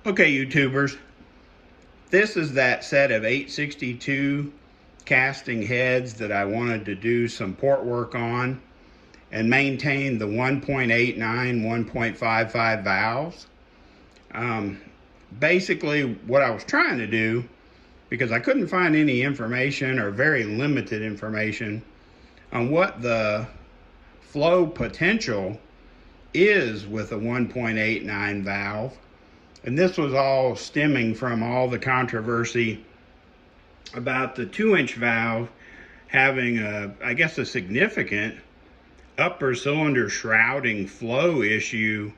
Okay, YouTubers, this is that set of 862 casting heads that I wanted to do some port work on and maintain the 1.89, 1.55 valves. Basically, what I was trying to do, because I couldn't find any information or very limited information on what the flow potential is with a 1.89 valve. And this was all stemming from all the controversy about the 2-inch valve having I guess a significant upper cylinder shrouding flow issue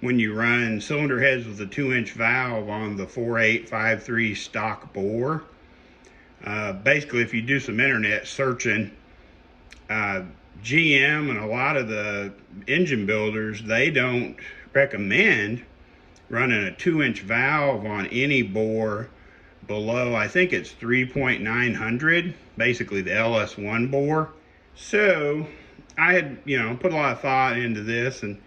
when you run cylinder heads with a 2-inch valve on the 4853 stock bore. Basically, if you do some internet searching, GM and a lot of the engine builders, they don't recommend running a 2-inch valve on any bore below, I think it's 3.900, basically the LS1 bore. So I had, put a lot of thought into this and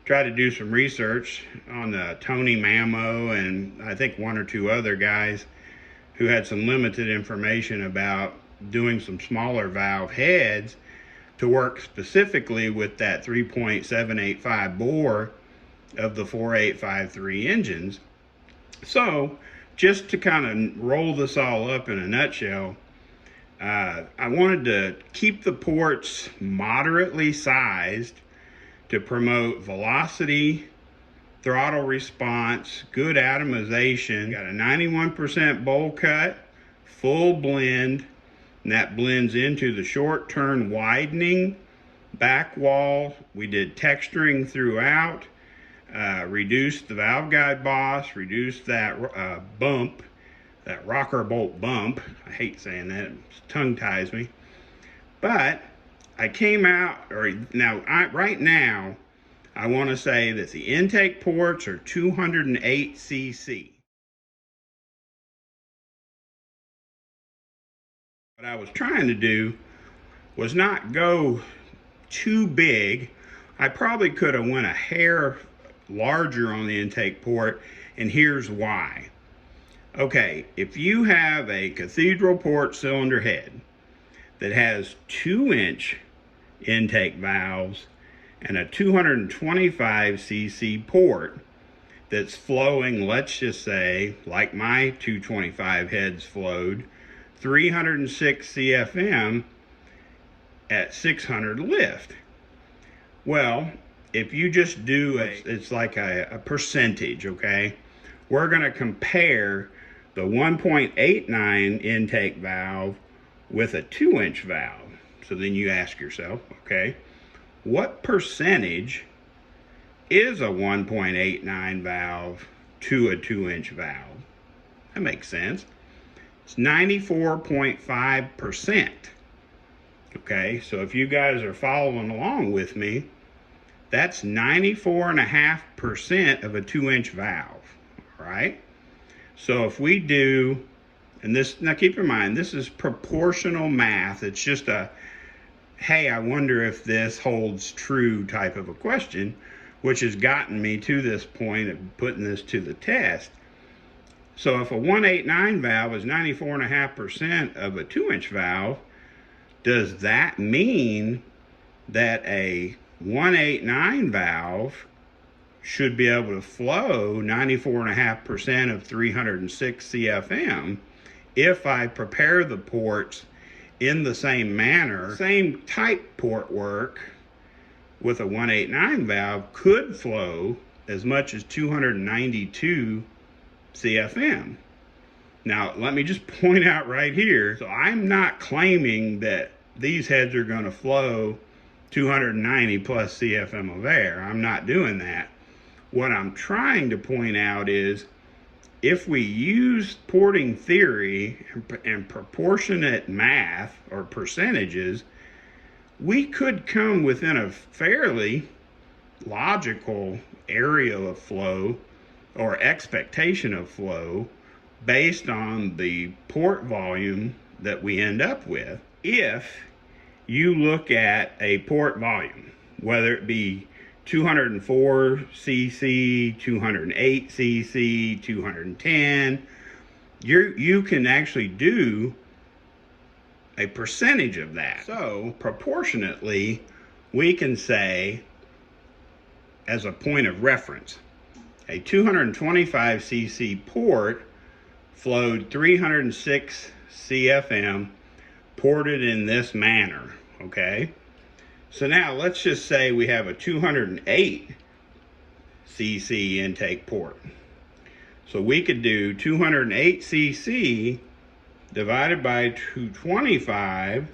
tried to do some research on Tony Mammo and I think one or two other guys who had some limited information about doing some smaller valve heads to work specifically with that 3.785 bore of the 4853 engines. So just to kind of roll this all up in a nutshell, I wanted to keep the ports moderately sized to promote velocity, throttle response, good atomization. Got a 91% bowl cut, full blend, and that blends into the short turn widening back wall. We did texturing throughout. Reduced the valve guide boss, reduced that bump, that rocker bolt bump. I hate saying that, it tongue ties me. But I came out, right now, I want to say that the intake ports are 208 cc. What I was trying to do was not go too big. I probably could have went a hair larger on the intake port, and here's why. Okay, if you have a cathedral port cylinder head that has 2-inch intake valves and a 225 cc port that's flowing, let's just say, like my 225 heads flowed, 306 CFM at 600 lift. Well, if you just do it's like a percentage, okay? We're gonna compare the 1.89 intake valve with a 2-inch valve. So then you ask yourself, okay, what percentage is a 1.89 valve to a 2-inch valve? That makes sense. It's 94.5%. Okay, so if you guys are following along with me, that's 94.5% of a 2-inch valve, all right? So if we do, and this, now keep in mind, this is proportional math. It's just a, hey, I wonder if this holds true type of a question, which has gotten me to this point of putting this to the test. So if a 189 valve is 94.5% of a 2-inch valve, does that mean that a 189 valve should be able to flow 94.5% of 306 CFM if I prepare the ports in the same manner? Same type port work with a 189 valve could flow as much as 292 CFM. Now, let me just point out right here, so I'm not claiming that these heads are going to flow 290 plus CFM of air. I'm not doing that. What I'm trying to point out is if we use porting theory and proportionate math or percentages, we could come within a fairly logical area of flow or expectation of flow based on the port volume that we end up with. If you look at a port volume, whether it be 204 cc, 208 cc, 210. You can actually do a percentage of that. So proportionately, we can say, as a point of reference, a 225 cc port flowed 306 CFM, ported in this manner, okay? So now let's just say we have a 208 cc intake port. So we could do 208 cc divided by 225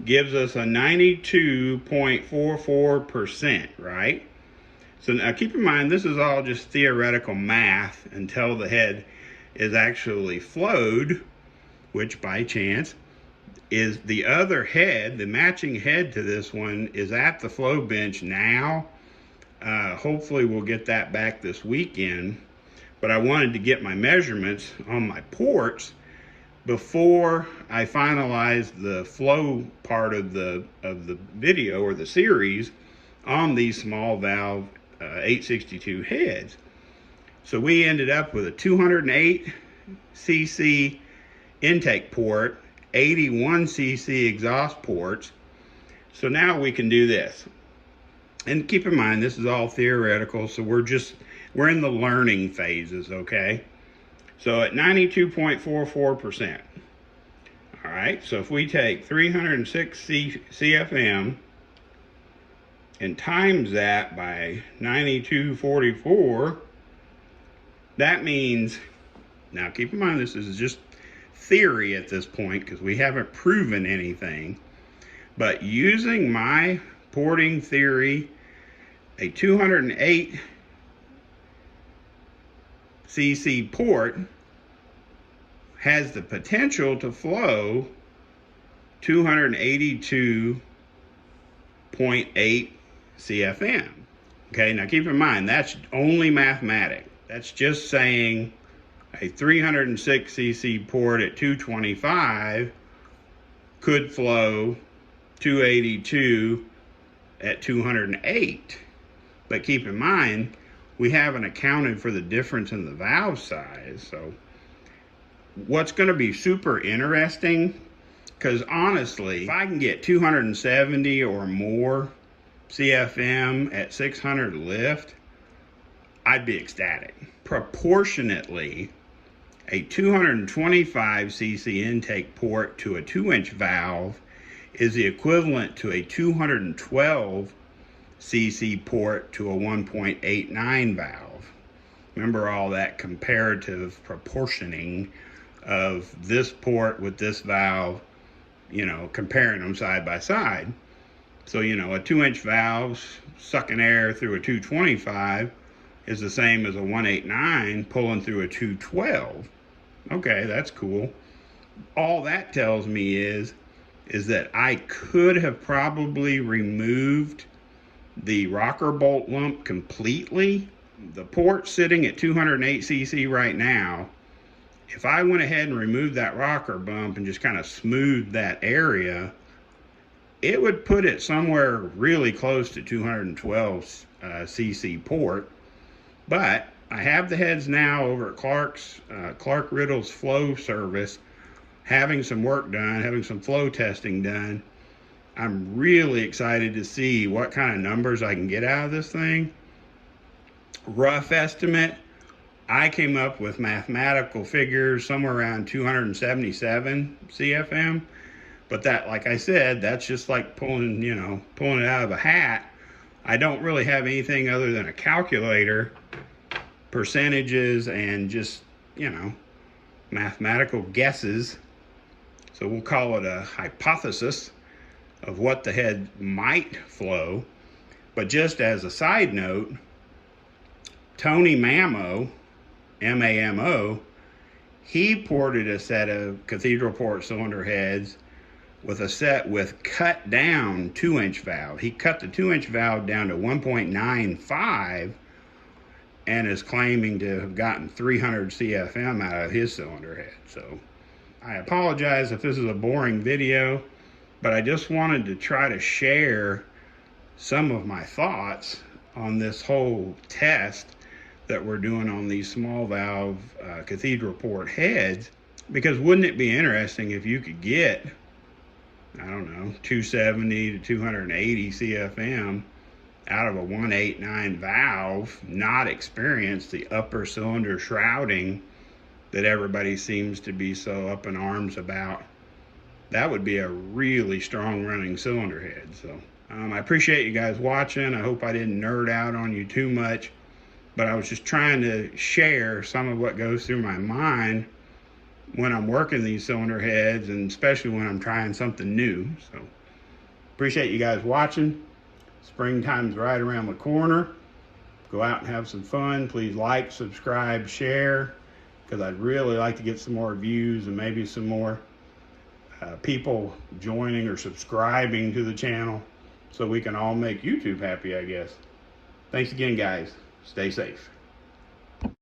gives us a 92.44%, right? So now keep in mind, this is all just theoretical math until the head is actually flowed, which by chance is the other head, the matching head to this one is at the flow bench now. Hopefully we'll get that back this weekend, but I wanted to get my measurements on my ports before I finalize the flow part of the video or the series on these small valve 862 heads. So we ended up with a 208 cc intake port, 81 cc exhaust ports. So now we can do this. And keep in mind, this is all theoretical, so we're in the learning phases, okay? So at 92.44%. All right, so if we take 306 CFM and times that by 92.44, that means, now keep in mind this is just theory at this point because we haven't proven anything, but using my porting theory, a 208 cc port has the potential to flow 282.8 CFM. Okay, now keep in mind, that's only mathematic. That's just saying a 306 cc port at 225 could flow 282 at 208. But keep in mind, we haven't accounted for the difference in the valve size. So what's going to be super interesting, because honestly, if I can get 270 or more CFM at 600 lift, I'd be ecstatic. Proportionately, a 225 cc intake port to a 2-inch valve is the equivalent to a 212 cc port to a 1.89 valve. Remember all that comparative proportioning of this port with this valve, you know, comparing them side by side. So, you know, a 2-inch valve sucking air through a 225 is the same as a 189 pulling through a 212. Okay, that's cool. All that tells me is that I could have probably removed the rocker bolt lump completely. The port sitting at 208 cc right now, if I went ahead and removed that rocker bump and just kind of smoothed that area, it would put it somewhere really close to 212 cc port. But I have the heads now over at Clark Riddle's flow service, having some work done, having some flow testing done. I'm really excited to see what kind of numbers I can get out of this thing. Rough estimate, I came up with mathematical figures somewhere around 277 CFM. But that, like I said, that's just like pulling it out of a hat. I don't really have anything other than a calculator, percentages, and just, mathematical guesses. So we'll call it a hypothesis of what the head might flow. But just as a side note, Tony Mamo, M-A-M-O, he ported a set of cathedral port cylinder heads with a set with cut down 2-inch valve. He cut the 2-inch valve down to 1.95 and is claiming to have gotten 300 CFM out of his cylinder head. So I apologize if this is a boring video, but I just wanted to try to share some of my thoughts on this whole test that we're doing on these small valve cathedral port heads, because wouldn't it be interesting if you could get, I don't know, 270 to 280 CFM out of a 189 valve, not experience the upper cylinder shrouding that everybody seems to be so up in arms about. That would be a really strong running cylinder head. So I appreciate you guys watching. I hope I didn't nerd out on you too much, but I was just trying to share some of what goes through my mind when I'm working these cylinder heads, and especially when I'm trying something new. So appreciate you guys watching. Springtime's right around the corner. Go out and have some fun. Please like, subscribe, share, because I'd really like to get some more views and maybe some more people joining or subscribing to the channel so we can all make YouTube happy, I guess. Thanks again, guys. Stay safe.